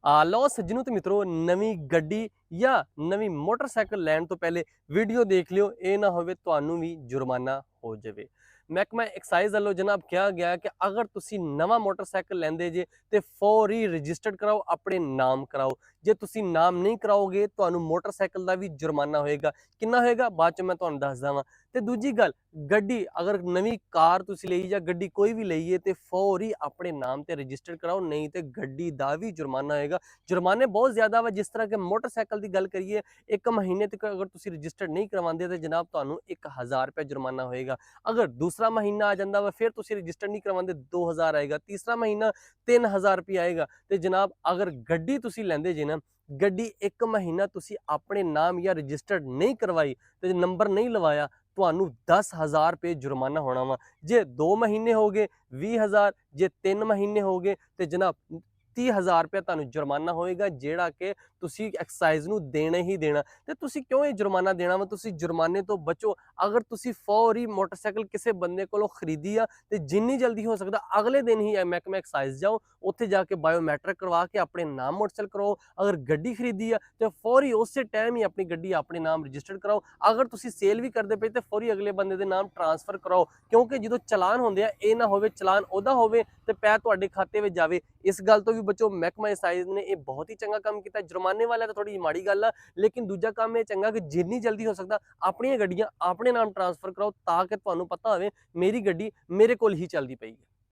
ਲਓ ਸੱਜਣੋ ਤੇ ਮਿੱਤਰੋ, ਨਵੀਂ ਗੱਡੀ ਜਾਂ ਨਵੀਂ ਮੋਟਰਸਾਈਕਲ ਲੈਣ ਤੋਂ ਪਹਿਲੇ ਵੀਡੀਓ ਦੇਖ ਲਿਓ, ਇਹ ਨਾ ਹੋਵੇ ਤੁਹਾਨੂੰ ਵੀ ਜੁਰਮਾਨਾ ਹੋ ਜਾਵੇ। ਮਹਿਕਮਾ ਐਕਸਾਈਜ਼ ਵੱਲੋਂ ਜਨਾਬ ਕਿਹਾ ਗਿਆ ਕਿ ਅਗਰ ਤੁਸੀਂ ਨਵਾਂ ਮੋਟਰਸਾਈਕਲ ਲੈਂਦੇ ਜੇ ਤੇ ਫੌਰੀ ਰਜਿਸਟਰਡ ਕਰਾਓ, ਆਪਣੇ ਨਾਮ ਕਰਾਓ। ਜੇ ਤੁਸੀਂ ਨਾਮ ਨਹੀਂ ਕਰਾਓਗੇ ਤੁਹਾਨੂੰ ਮੋਟਰਸਾਈਕਲ ਦਾ ਵੀ ਜੁਰਮਾਨਾ ਹੋਏਗਾ। ਕਿੰਨਾ ਹੋਏਗਾ ਬਾਅਦ ਚ ਮੈਂ ਤੁਹਾਨੂੰ ਦੱਸਦਾ ਵਾਂ। ਤੇ ਦੂਜੀ ਗੱਲ, ਗੱਡੀ ਅਗਰ ਨਵੀਂ ਕਾਰ ਤੁਸੀਂ ਲਈ ਜਾਂ ਗੱਡੀ ਕੋਈ ਵੀ ਲਈਏ ਤੇ ਫੌਰੀ ਆਪਣੇ ਨਾਮ ਤੇ ਰਜਿਸਟਰ ਕਰਾਓ, ਨਹੀਂ ਤੇ ਗੱਡੀ ਦਾ ਵੀ ਜੁਰਮਾਨਾ ਹੋਏਗਾ। जुर्माने बहुत ज़्यादा वा, जिस तरह के मोटरसाइकिल की गल करिए, एक महीने तक अगर तुम रजिस्टर्ड नहीं करवाते तो जनाब तुहानू 1000 रुपया जुर्माना होएगा। अगर दूसरा महीना आ जाता वा फिर तुम रजिस्टर्ड नहीं करवाते 2000 आएगा, तीसरा महीना 3000 रुपया आएगा। तो जनाब अगर गड्डी तुम लेंदे जे ना, गड्डी एक महीना तुम अपने नाम या रजिस्टर्ड नहीं करवाई तो नंबर नहीं लवाया, ਤੁਹਾਨੂੰ 10,000 रुपये जुर्माना होना वा। जे 2 महीने हो गए 20,000, जे 3 महीने हो गए तो जनाब 30,000 रुपया ਤੁਹਾਨੂੰ जुर्माना होएगा, ਜਿਹੜਾ ਕਿ ਤੁਸੀਂ ਐਕਸਾਈਜ਼ ਨੂੰ ਦੇਣਾ ਹੀ ਦੇਣਾ। ਤੇ ਤੁਸੀਂ ਕਿਉਂ ਇਹ जुर्माना ਦੇਣਾ ਵਾ? ਤੁਸੀਂ जुर्माने ਤੋਂ ਬਚੋ। ਅਗਰ ਤੁਸੀਂ ਫੌਰੀ ਮੋਟਰਸਾਈਕਲ ਕਿਸੇ ਬੰਦੇ ਕੋਲੋਂ ਖਰੀਦੀ ਆ ਤੇ ਜਿੰਨੀ ਜਲਦੀ ਹੋ ਸਕਦਾ ਅਗਲੇ ਦਿਨ ਹੀ ਮਹਿਕਮਾ ਐਕਸਾਈਜ਼ ਜਾਓ, ਉੱਥੇ ਜਾ ਕੇ ਬਾਇਓਮੈਟ੍ਰਿਕ ਕਰਵਾ ਕੇ ਆਪਣੇ ਨਾਮ ਮੋਟਰਸਾਈਕਲ ਕਰਾਓ। ਅਗਰ ਗੱਡੀ ਖਰੀਦੀ ਆ ਤੇ ਫੌਰੀ ਉਸੇ ਟਾਈਮ ਹੀ ਆਪਣੀ ਗੱਡੀ ਆਪਣੇ ਨਾਮ ਰਜਿਸਟਰਡ ਕਰਾਓ। ਅਗਰ ਤੁਸੀਂ ਸੇਲ ਵੀ ਕਰਦੇ ਪਏ ਤੇ ਫੌਰੀ ਅਗਲੇ ਬੰਦੇ ਦੇ ਨਾਮ ਟ੍ਰਾਂਸਫਰ ਕਰਾਓ, ਕਿਉਂਕਿ ਜਦੋਂ ਚਲਾਨ ਹੁੰਦੇ ਆ ਇਹ ਨਾ ਹੋਵੇ ਚਲਾਨ ਉਹਦਾ ਹੋਵੇ ਤੇ ਪੈ ਤੁਹਾਡੇ ਖਾਤੇ ਵਿੱਚ ਜਾਵੇ। ਇਸ ਗੱਲ ਤੋਂ ਵੀ ਬਚੋ। ਮਹਿਕਮਾ ਐਕਸਾਈਜ਼ ਨੇ ਇਹ ਬਹੁਤ ਹੀ ਚੰਗਾ ਕੰਮ ਕੀਤਾ। जुर्माने वाला तो थोड़ी माड़ी गल आ, लेकिन दूजा काम ये चंगा कि जिन्नी जल्दी हो सकता अपनी गड्डियां अपने नाम ट्रांसफर कराओ, ताकि तुहानू पता होवे मेरी गड्डी मेरे कोल ही चलती पई है।